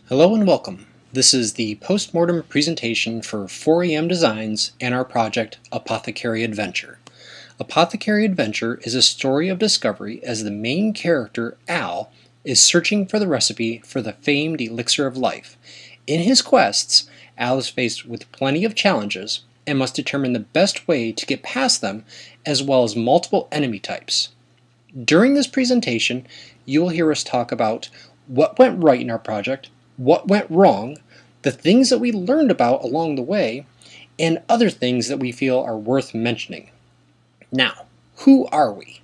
Hello and welcome. This is the post-mortem presentation for 4AM Designs and our project Apothecary Adventure. Apothecary Adventure is a story of discovery as the main character, Al, is searching for the recipe for the famed elixir of life. In his quests, Al is faced with plenty of challenges and must determine the best way to get past them, as well as multiple enemy types. During this presentation, you will hear us talk about what went right in our project, what went wrong, the things that we learned about along the way, and other things that we feel are worth mentioning. Now, who are we?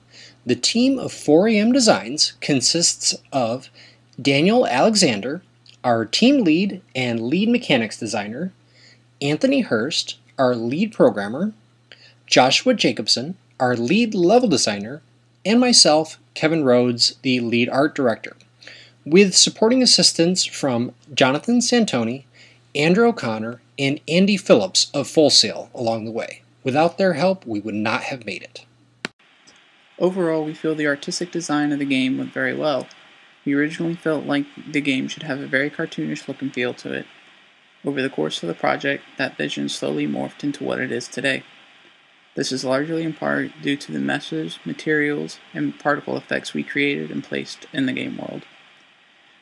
The team of 4AM Designs consists of Daniel Alexander, our team lead and lead mechanics designer, Anthony Hurst, our lead programmer, Joshua Jacobson, our lead level designer, and myself, Kevin Rhodes, the lead art director, with supporting assistance from Jonathan Santoni, Andrew O'Connor, and Andy Phillips of Full Sail along the way. Without their help, we would not have made it. Overall, we feel the artistic design of the game went very well. We originally felt like the game should have a very cartoonish look and feel to it. Over the course of the project, that vision slowly morphed into what it is today. This is largely in part due to the meshes, materials, and particle effects we created and placed in the game world.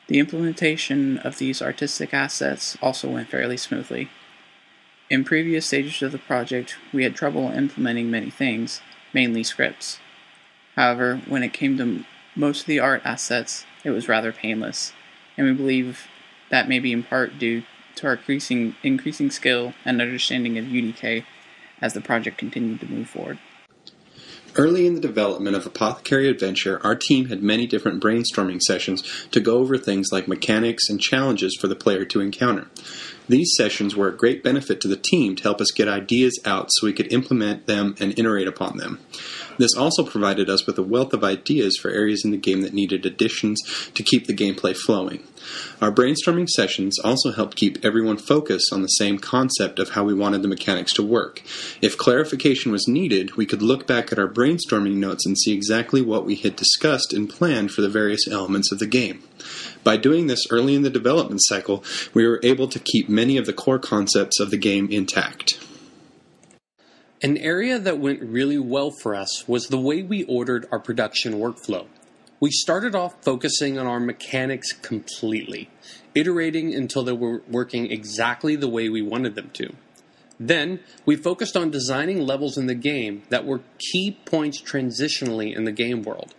The implementation of these artistic assets also went fairly smoothly. In previous stages of the project, we had trouble implementing many things, mainly scripts. However, when it came to most of the art assets, it was rather painless, and we believe that may be in part due to our increasing skill and understanding of UDK as the project continued to move forward. Early in the development of Apothecary Adventure, our team had many different brainstorming sessions to go over things like mechanics and challenges for the player to encounter. These sessions were a great benefit to the team to help us get ideas out so we could implement them and iterate upon them. This also provided us with a wealth of ideas for areas in the game that needed additions to keep the gameplay flowing. Our brainstorming sessions also helped keep everyone focused on the same concept of how we wanted the mechanics to work. If clarification was needed, we could look back at our brainstorming notes and see exactly what we had discussed and planned for the various elements of the game. By doing this early in the development cycle, we were able to keep many of the core concepts of the game intact. An area that went really well for us was the way we ordered our production workflow. We started off focusing on our mechanics completely, iterating until they were working exactly the way we wanted them to. Then, we focused on designing levels in the game that were key points transitionally in the game world.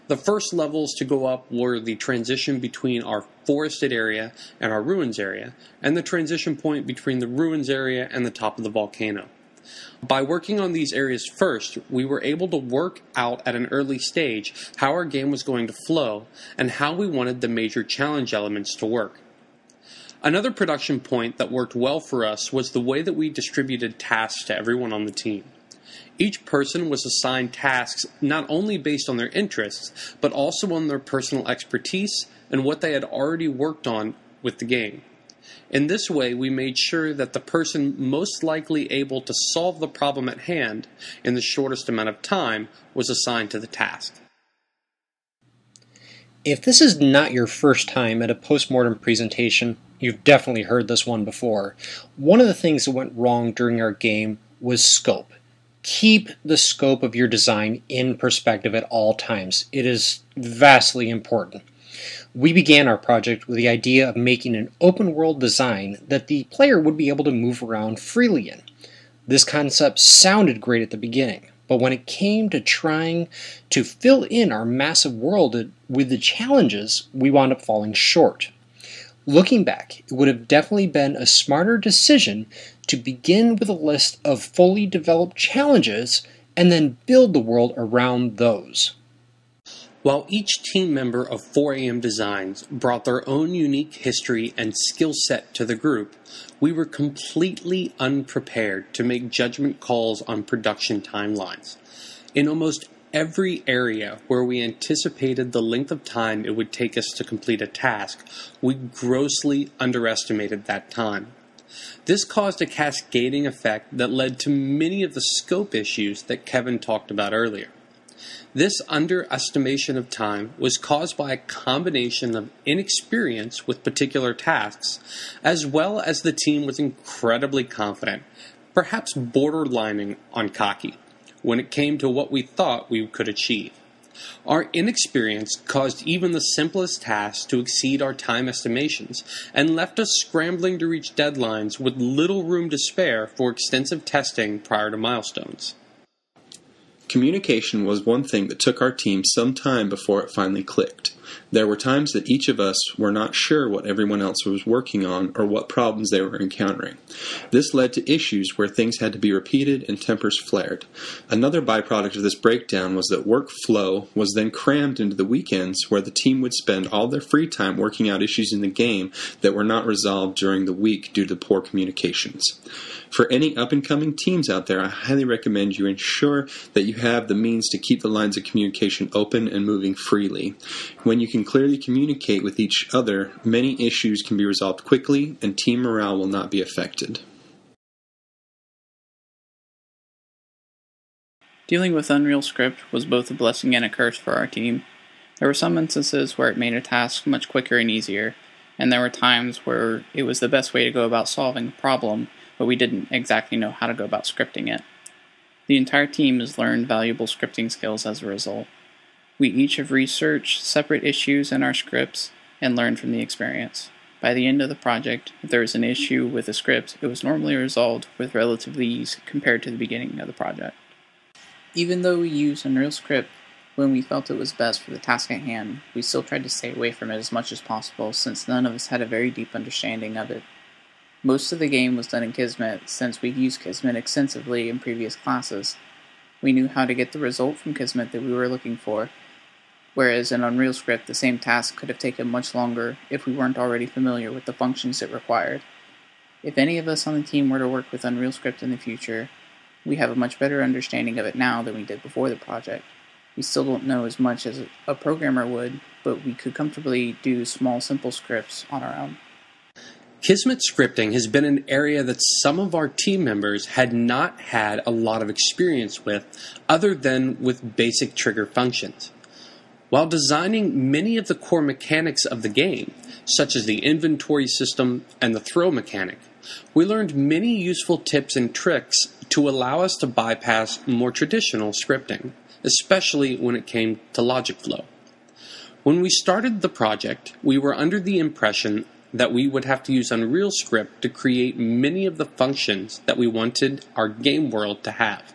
The first levels to go up were the transition between our forested area and our ruins area, and the transition point between the ruins area and the top of the volcano. By working on these areas first, we were able to work out at an early stage how our game was going to flow and how we wanted the major challenge elements to work. Another production point that worked well for us was the way that we distributed tasks to everyone on the team. Each person was assigned tasks not only based on their interests, but also on their personal expertise and what they had already worked on with the game. In this way, we made sure that the person most likely able to solve the problem at hand in the shortest amount of time was assigned to the task. If this is not your first time at a post-mortem presentation, you've definitely heard this one before. One of the things that went wrong during our game was scope. Keep the scope of your design in perspective at all times. It is vastly important. We began our project with the idea of making an open-world design that the player would be able to move around freely in. This concept sounded great at the beginning, but when it came to trying to fill in our massive world with the challenges, we wound up falling short. Looking back, it would have definitely been a smarter decision to begin with a list of fully developed challenges and then build the world around those. While each team member of 4AM Designs brought their own unique history and skill set to the group, we were completely unprepared to make judgment calls on production timelines. In almost every area where we anticipated the length of time it would take us to complete a task, we grossly underestimated that time. This caused a cascading effect that led to many of the scope issues that Kevin talked about earlier. This underestimation of time was caused by a combination of inexperience with particular tasks, as well as the team was incredibly confident, perhaps borderlining on cocky, when it came to what we thought we could achieve. Our inexperience caused even the simplest tasks to exceed our time estimations and left us scrambling to reach deadlines with little room to spare for extensive testing prior to milestones. Communication was one thing that took our team some time before it finally clicked. There were times that each of us were not sure what everyone else was working on or what problems they were encountering. This led to issues where things had to be repeated and tempers flared. Another byproduct of this breakdown was that workflow was then crammed into the weekends where the team would spend all their free time working out issues in the game that were not resolved during the week due to poor communications. For any up-and-coming teams out there, I highly recommend you ensure that you have the means to keep the lines of communication open and moving freely. When you can clearly communicate with each other, many issues can be resolved quickly and team morale will not be affected. Dealing with Unreal Script was both a blessing and a curse for our team. There were some instances where it made a task much quicker and easier, and there were times where it was the best way to go about solving a problem, but we didn't exactly know how to go about scripting it. The entire team has learned valuable scripting skills as a result. We each have researched separate issues in our scripts and learned from the experience. By the end of the project, if there was an issue with a script, it was normally resolved with relative ease compared to the beginning of the project. Even though we used Unreal Script when we felt it was best for the task at hand, we still tried to stay away from it as much as possible since none of us had a very deep understanding of it. Most of the game was done in Kismet since we'd used Kismet extensively in previous classes. We knew how to get the result from Kismet that we were looking for, whereas in Unreal Script the same task could have taken much longer if we weren't already familiar with the functions it required. If any of us on the team were to work with Unreal Script in the future, we have a much better understanding of it now than we did before the project. We still don't know as much as a programmer would, but we could comfortably do small, simple scripts on our own. Kismet scripting has been an area that some of our team members had not had a lot of experience with, other than with basic trigger functions. While designing many of the core mechanics of the game, such as the inventory system and the throw mechanic, we learned many useful tips and tricks to allow us to bypass more traditional scripting, especially when it came to logic flow. When we started the project, we were under the impression that we would have to use Unreal Script to create many of the functions that we wanted our game world to have.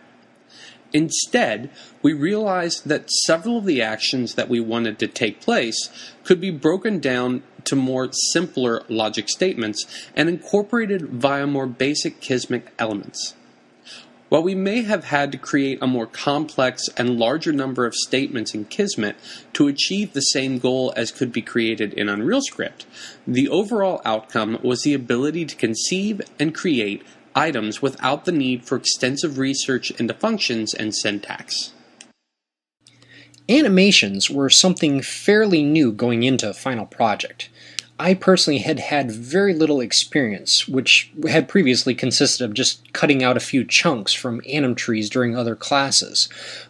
Instead, we realized that several of the actions that we wanted to take place could be broken down to more simpler logic statements and incorporated via more basic Kismet elements. While we may have had to create a more complex and larger number of statements in Kismet to achieve the same goal as could be created in Unreal Script, the overall outcome was the ability to conceive and create items without the need for extensive research into functions and syntax. Animations were something fairly new going into a final project. I personally had had very little experience, which had previously consisted of just cutting out a few chunks from anim trees during other classes,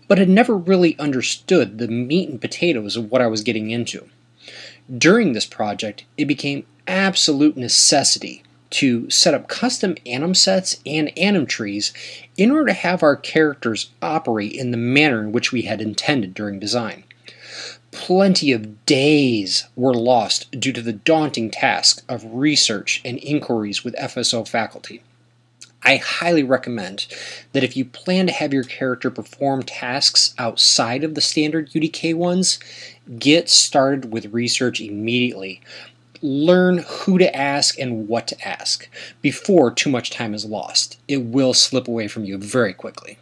but had never really understood the meat and potatoes of what I was getting into. During this project, it became absolute necessity to set up custom anim sets and anim trees in order to have our characters operate in the manner in which we had intended during design. Plenty of days were lost due to the daunting task of research and inquiries with FSO faculty. I highly recommend that if you plan to have your character perform tasks outside of the standard UDK ones, get started with research immediately. Learn who to ask and what to ask before too much time is lost. It will slip away from you very quickly.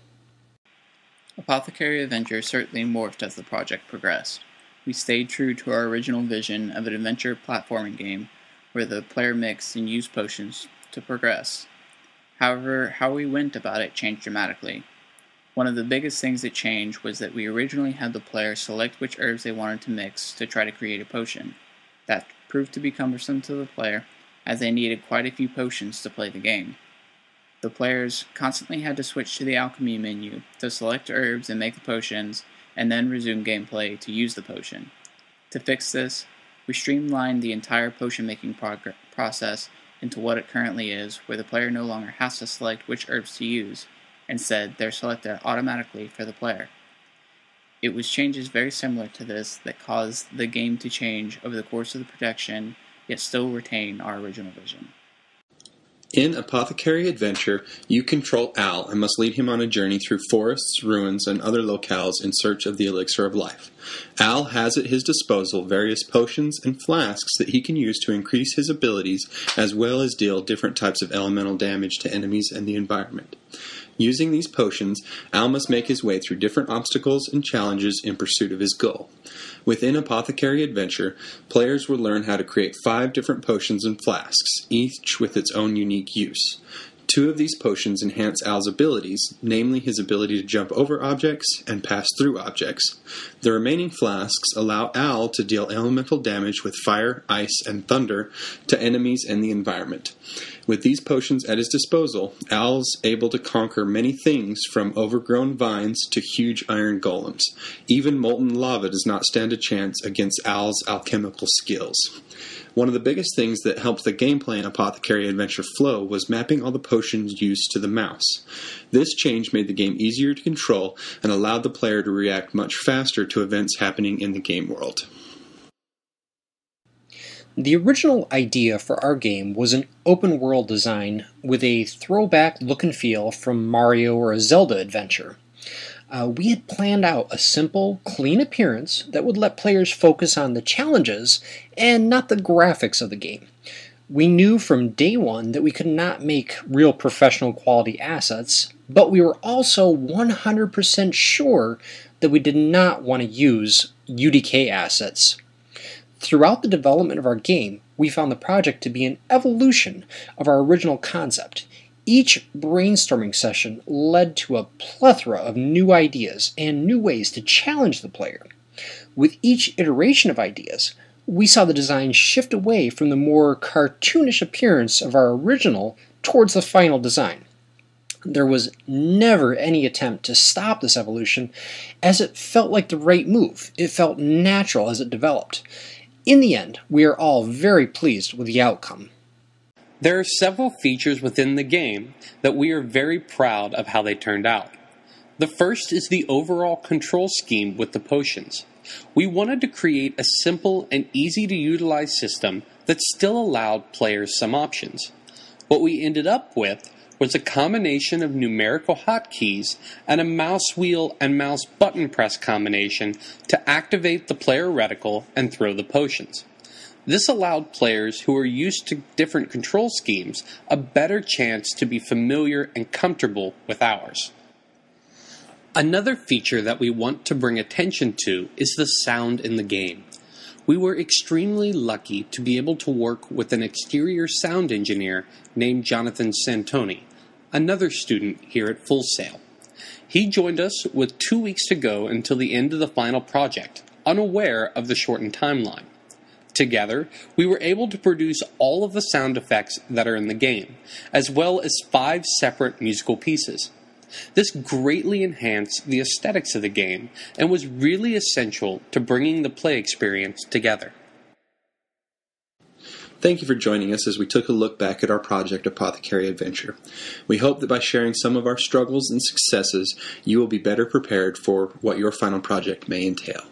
Apothecary Adventure certainly morphed as the project progressed. We stayed true to our original vision of an adventure platforming game where the player mixed and used potions to progress. However, how we went about it changed dramatically. One of the biggest things that changed was that we originally had the player select which herbs they wanted to mix to try to create a potion. That proved to be cumbersome to the player, as they needed quite a few potions to play the game. The players constantly had to switch to the alchemy menu to select herbs and make the potions, and then resume gameplay to use the potion. To fix this, we streamlined the entire potion-making process into what it currently is, where the player no longer has to select which herbs to use. Instead, they're selected automatically for the player. It was changes very similar to this that caused the game to change over the course of the production, yet still retain our original vision. In Apothecary Adventure, you control Al and must lead him on a journey through forests, ruins, and other locales in search of the elixir of life. Al has at his disposal various potions and flasks that he can use to increase his abilities as well as deal different types of elemental damage to enemies and the environment. Using these potions, Al must make his way through different obstacles and challenges in pursuit of his goal. Within Apothecary Adventure, players will learn how to create 5 different potions and flasks, each with its own unique use. 2 of these potions enhance Al's abilities, namely his ability to jump over objects and pass through objects. The remaining flasks allow Al to deal elemental damage with fire, ice, and thunder to enemies and the environment. With these potions at his disposal, Al's able to conquer many things from overgrown vines to huge iron golems. Even molten lava does not stand a chance against Al's alchemical skills. One of the biggest things that helped the gameplay in Apothecary Adventure flow was mapping all the potions used to the mouse. This change made the game easier to control and allowed the player to react much faster to events happening in the game world. The original idea for our game was an open-world design with a throwback look and feel from Mario or a Zelda adventure. We had planned out a simple, clean appearance that would let players focus on the challenges and not the graphics of the game. We knew from day one that we could not make real professional quality assets, but we were also 100% sure that we did not want to use UDK assets. Throughout the development of our game, we found the project to be an evolution of our original concept. Each brainstorming session led to a plethora of new ideas and new ways to challenge the player. With each iteration of ideas, we saw the design shift away from the more cartoonish appearance of our original towards the final design. There was never any attempt to stop this evolution, as it felt like the right move. It felt natural as it developed. In the end, we are all very pleased with the outcome. There are several features within the game that we are very proud of how they turned out. The first is the overall control scheme with the potions. We wanted to create a simple and easy to utilize system that still allowed players some options. What we ended up with was a combination of numerical hotkeys and a mouse wheel and mouse button press combination to activate the player reticle and throw the potions. This allowed players who are used to different control schemes a better chance to be familiar and comfortable with ours. Another feature that we want to bring attention to is the sound in the game. We were extremely lucky to be able to work with an exterior sound engineer named Jonathan Santoni, another student here at Full Sail. He joined us with 2 weeks to go until the end of the final project, unaware of the shortened timeline. Together, we were able to produce all of the sound effects that are in the game, as well as 5 separate musical pieces. This greatly enhanced the aesthetics of the game and was really essential to bringing the play experience together. Thank you for joining us as we took a look back at our project Apothecary Adventure. We hope that by sharing some of our struggles and successes, you will be better prepared for what your final project may entail.